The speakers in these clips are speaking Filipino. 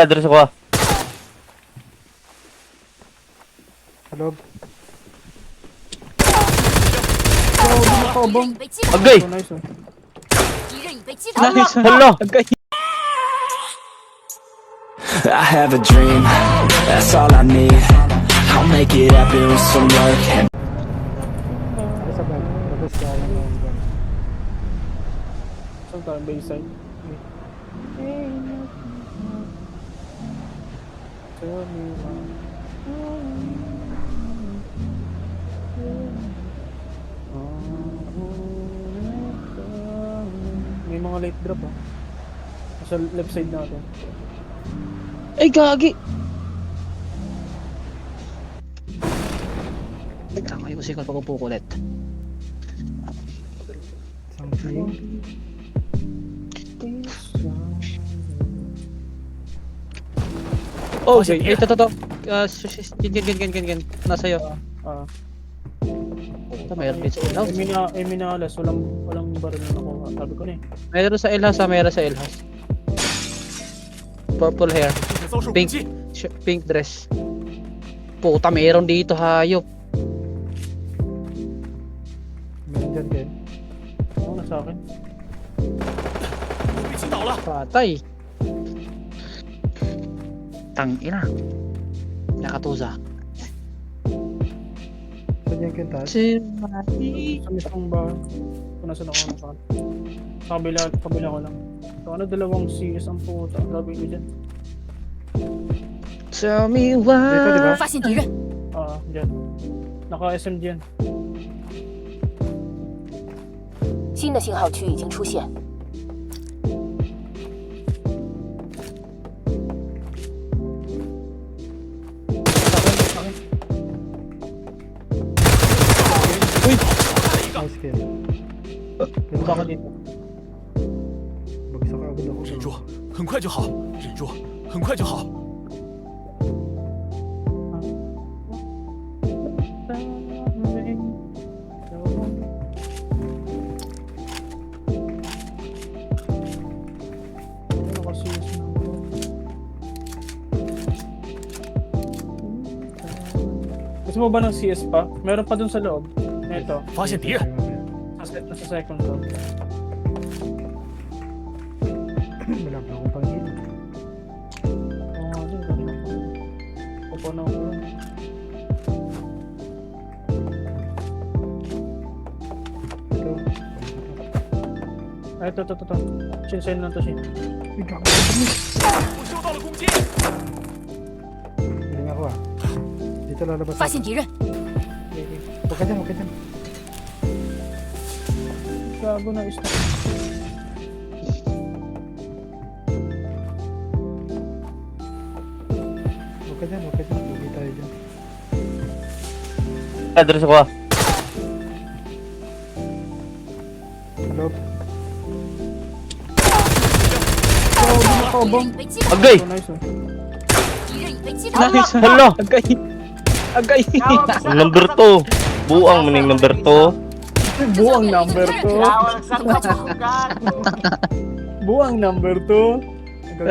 Address ko. Hello. Oh, 敌人已被击倒， Agay! nice oh. 敌人已被击倒。 Nice. Hala! I have a dream, that's all I need. I'll make it happen with some work and Ay, sa bag. Labas ka lang ng bag. Saan tayo? Bayside? Tell me why. May mga late drop ah. Sa left side natin. Ay, gagi! Tama yung sikot pagpupukulit. Something. Oh, okay. Ito, to. Gan. Nasa iyo. Ah. Ito, mayroon din sa Elhouse. Eminalas, walang baril na nakuha. Sabi ko na eh. Mayroon sa Elhouse, mayroon sa Elhouse. Purple hair. Pink dress. Puta, mayroon dito, hayop. Meron dyan din. Oo, nasa akin. Patay. Tangina. Nakatusa. Saan yan kintas? Simati. Sa mismong bahay. Kung nasa ako naka. Sa kabila ko lang. So ano, dalawang CS ang puta. Gagawin ko dyan. Tell me Dito, diba? why. 发现敌人， Dyan. Naka-SMG yan. 新的信号区已经出现。 Sa akin. Nice kill. Pinta ka dito. Bagsak agad ako. 忍住，很快就好，忍住，很快就好。 Gusto mo ba ng CS pa? Meron pa dun sa loob. Ito. 发现敌人， Nasa second ko. Wala pa akong pangin. Oo nga din. Kanina pa. Pupunaw ko lang. Ito. Ah, ito. Shin na to, Shin. 我收到了攻击。 Galing ako ah. Dito lalabas 发现敌人， Huwag ka dyan. Gago na isna. Huwag ka dyan. Huwag tayo dyan. Address ko. Hello? 敌人已被击倒， Agay! Oh, nice oh. 敌人已被击倒。 Nice. Hala! Agay. Ang number 2. Buang maning number 2. Buang number 2. 2。 Buang number 2.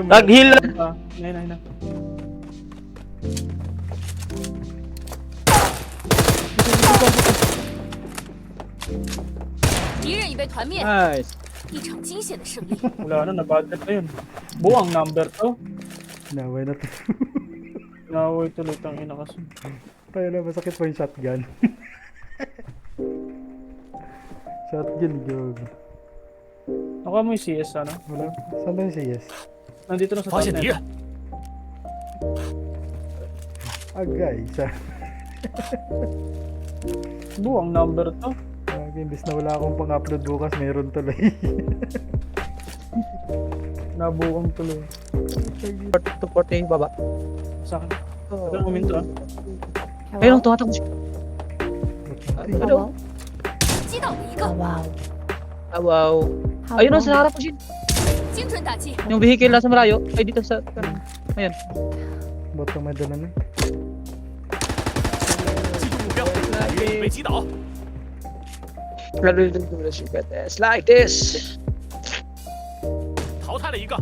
Naghil! Na. 敌人已被团灭， Nice. 一场惊险的胜利。 Wala na, nabadget na yun. Buang number 2. Naway na to. Naway tuloy tang ina kasi. Tayo na, masakit pa yung shotgun. Shotgun, gog. Nakuha mo yung CS, ano? Wala. Saan ba yung CS? Nandito na sa 发现敌 top 人 net.，Agay, isa. Buang number 2. Imbis na wala akong pang-upload bukas, meron tuloy. Nabuang tuloy. 240 baba. Sa akin. Ito ang uminto ah. Ayun, tumatakbo siya. Ano? 击倒了一个， Ah, wow. Ayun, nasa harap ko siya. 精准打击。 Yung vehicle nasa malayo. Ay, dito sa... Ayan. Ba't ka may dala na? 击中目标，敌人已被击倒。 It's like this. 淘汰了一个，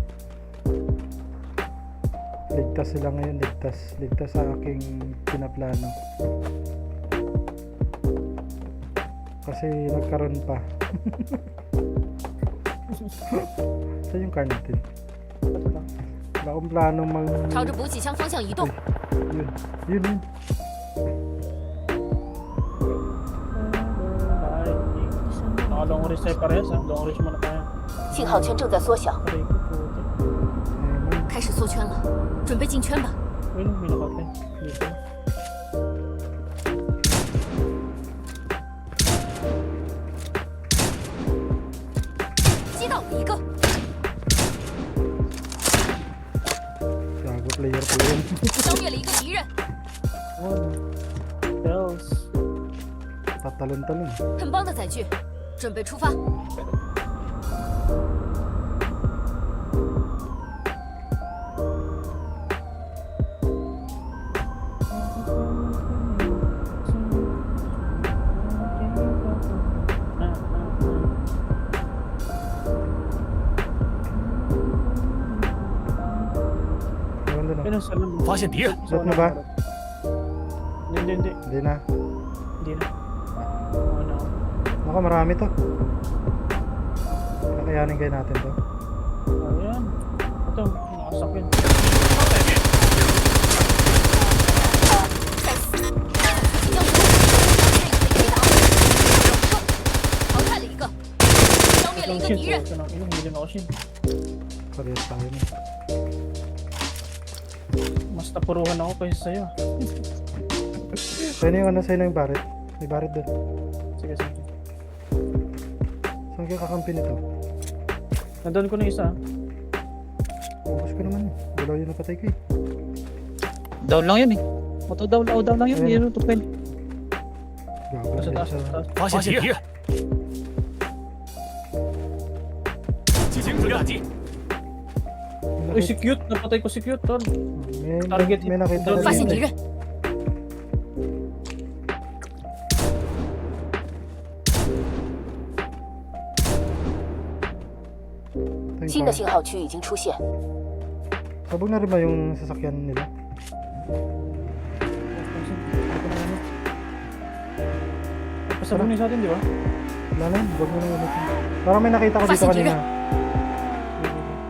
Ligtas sila ngayon, ligtas. Ligtas sa aking pinaplano. Kasi nagkaroon pa. Saan yung car natin? Wala akong plano mag... 朝着补给箱方向移动。 Yun. Nakalong oris tayo parehas ha. Long oris muna tayo. 信号圈正在缩小， Aray ko po. 开始缩圈了，准备进圈吧。 Ayun, may nakatay. Dito. 击到了一个， Gago player pala yun. 消灭了一个敌人， Else. Tatalon-talon. 很棒的载具，准备出发。 Meron doon, oh. Ayun, sa labas. 发现敌人， Suot mo ba? Hindi. Hindi na. Hindi na. Ano? Naku, marami to. Kakayanin kayo natin to. Ayan. Ito, nakasakit. 淘汰了一个，消灭了一个敌人。 Ito na, hindi din ako shin. Parehas tayo na. Mas napuruhan ako kaysa sa'yo. Sa'yo na yung ano, sa'yo na yung barit. May barit doon. Sige, sige. Saan kayo kakampi nito? Nandun ko na isa. Ubus ko naman. Dalaw yung napatay ko eh. Down lang yun eh. Auto down lang yun. Hindi Ayun. yun tupin. Gago Sa na taas, sa isa. taas. 发现敌人，进行追击， Uy, si Cute. Napatay ko si Cute, tol. May nakita na 发现敌 dito. 人， Ito yung 新的 car. 信号区已经出现， Sabog na rin ba yung sasakyan nila? Pasabog niya sa atin, di ba? Wala na yun. Huwag mo na ulit. Parang may nakita ko dito Fasin kanina.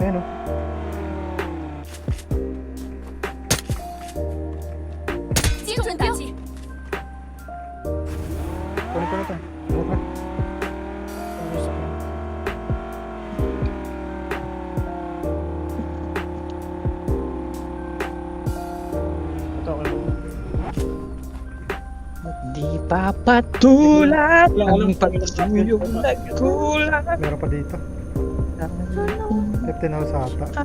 Ayun oh. Oh. 精准打击， Kunin ko na ito. Okay. Ano yung sakyan? Ito, okay. Di papatulan ang pagsuyong nagkulang. Meron pa dito. 15 house ata.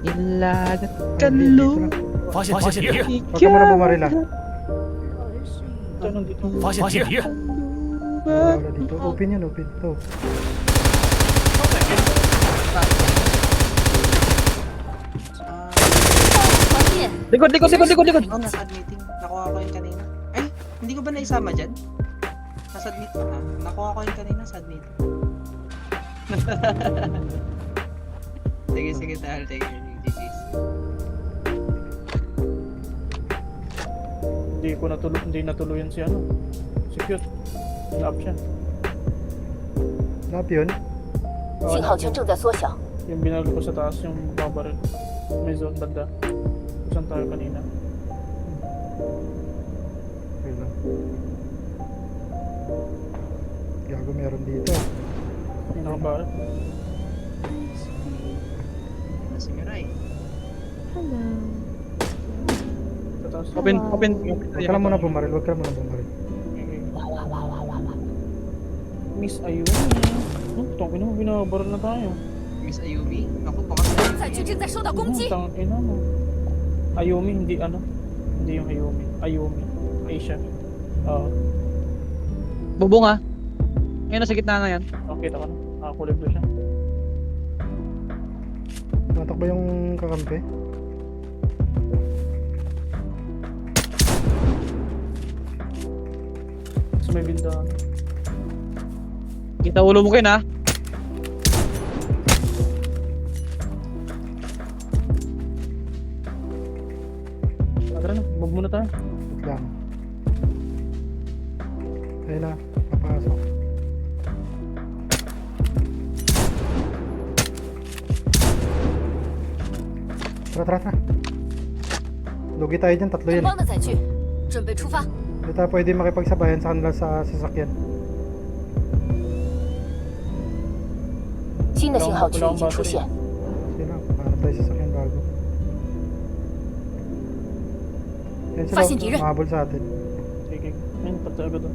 Ilagat Ay, dito lang. 发现敌人， Huwag ka muna bumaril ah. Ito, nandito. 发现敌人， Wala dito. Open yun, open. Ito. 团灭， Likod. Oh, nasa admitting. Nakuha ko yung kanina. Ay, hindi ko ba naisama dyan? Nasa admit pa ha? Nakuha ko yung kanina sa admit. Sige, dahil take your GG's. Hindi natuluyan si ano. Si Cute. Lap siya. Lap yun. 信号圈正在缩小， Yung binalo ko sa taas, yung babaril. May zone banda. Saan tayo kanina? Okay lang. Gago meron dito. Yung nakabaril. Sige, Ray. Sa taas. Open. Huwag ka lang muna bumaril. Miss Ayun. Tangin mo, binabaril na tayo. Miss Ayumi. Ako, baka 载具正在受到攻击， Tangin mo. Ayumi, hindi ano. Hindi yung Ayumi. Ayumi. Asia. Oo. Bubong ah. Ngayon nasa gitna na yan. Nakita ko na. Nakakulib doon siya. Matakbo yung kakampi. Tapos may bindahan. Kita ulo mo kayo na. Tara na, move muna tayo. Wait lang. Ayun na, papasok. Tara. Lugi tayo dyan, tatlo 前 yan. 方的载具，准备出发。 Hindi tayo pwede makipagsabayan sa kanila sa sasakyan. 新的信号区已经出现， Sige lang, paano tayo sasakyan bago. Yan Fasin tira. sila, mahabol sa atin. Sige, ayun, patay agad doon.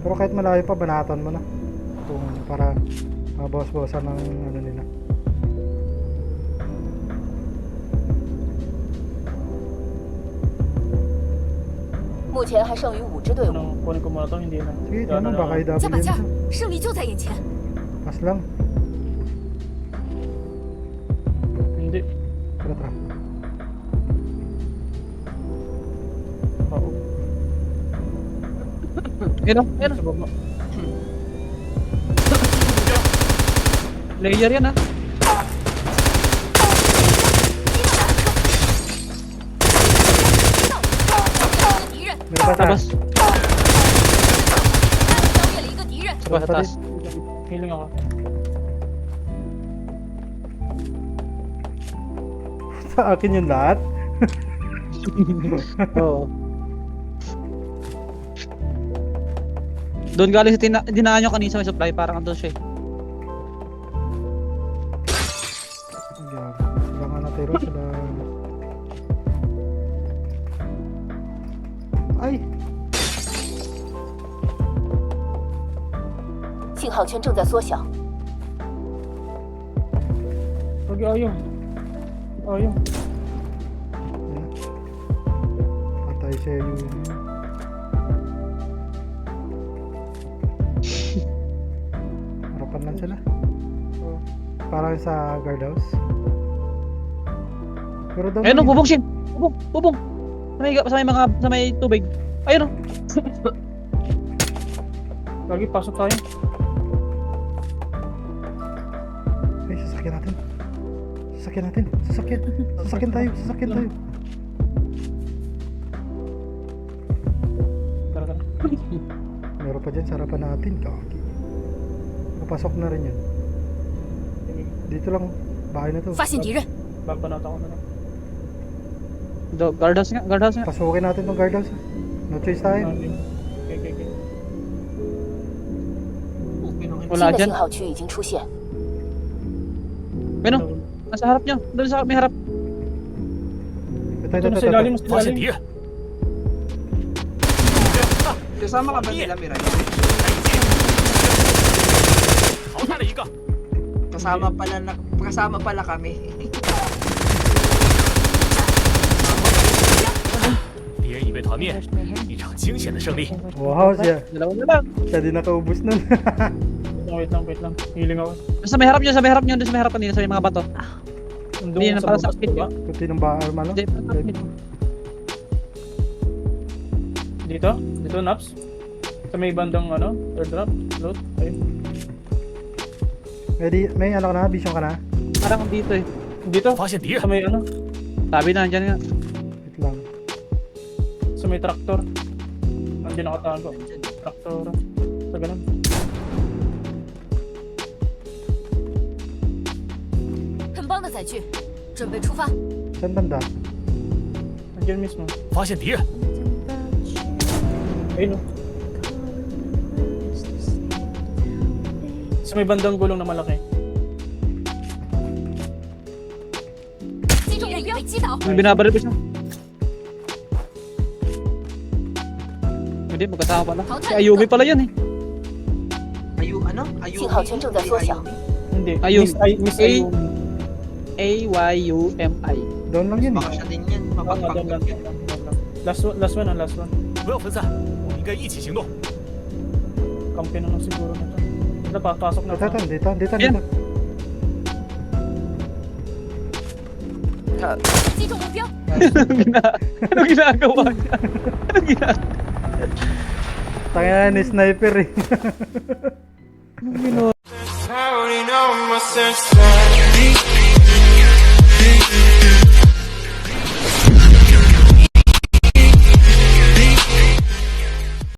Pero kahit malayo pa, banatan mo na. Tungan para mabawas-bawasan ng ano nila. 目前还剩余5支队伍， Anong kunin ko muna to, hindi na. Sige, Ano ano, na- baka加把 IW 劲儿 yan. 胜利就在眼前。 Mas lang. Hindi. Tara. Oo. Ayun o, ayun o. Sa baba. Player yan ah.敌人， Meron pa Tapos, sa. 消灭了一个敌人。 sa taas. Healing ako. Sa akin yung lahat. Oo. Doon galing sa dinaan nyo kanina sa may supply, parang andun siya eh. Sila nga natiro, sila... Ay! 信号圈正在缩小， Huwag ayaw. Ayaw. Patay siya yung... Harapan lang sila. Parang sa guardhouse. Pero daw... Ayun o, bubong Shin! Bubong! Sa may tubig. Ayun o. Lagi, pasok tayo. Ay, sasakyan natin. Sasakyan tayo. Tara. Meron pa dyan sa harapan natin. Kaki. Papasok na rin yun. Sige, Dito lang. Bahay na to. 发现敌人， babanata ko na lang. Guardhouse nga. Pasukin natin tong guardhouse. No choice tayo. Okay. Wala 新的 dyan. 信号区已经出现， Ayun o, nasa harap nyo. Doon sa may harap. Ito na sa ilalim, sa 发现 ilalim. 敌人， Kasama ka ba nila, Mirai? 淘汰了一个， Kasama pala kami. 敌人已被团灭，一场惊险的胜利。 Wow, siya. Dalawa na lang. Siya din nakaubos nun. Wait lang. Healing ako. Doon sa may harap nyo. Doon sa may harap kanina. Sa may mga bato. Hindi na para sa baba, akin. baba. Kunti ng bahay, ano? Hindi, para sa akin. Dito, Naps. Sa may bandang third drop, loot. Ayun. May ano ka na? Vision ka na? Parang dito eh. Dito, 发现敌人 sa，may Sabi na, andyan nga. Wait lang. sa may tractor. Nandiyan nakatago. Tractor. Sa ganun. 很棒的载具，准备出发。 Saan banda? Nandiyan mismo. 发现敌人， Ayun. Sa may bandang gulong na malaki. 击中目标，被击倒。 May binabaril pa siya. Hindi, magkasama pala. Si Ayumi pala yan eh. Ayumi? 信号圈正在缩小， Hindi. Ayun. Miss A- Ayumi. Ayumi. Doon lang yun Baka eh. siya din yan. Doon Mapagpagpag yan. lang. Last one. 不要分散，我们应该一起行动。 Kampi na lang siguro nito. Ito, pasok na pa. Dito. Yan. 击中目标。 Ano ginagawa niya? Tangina ni sniper eh. I already know my sense.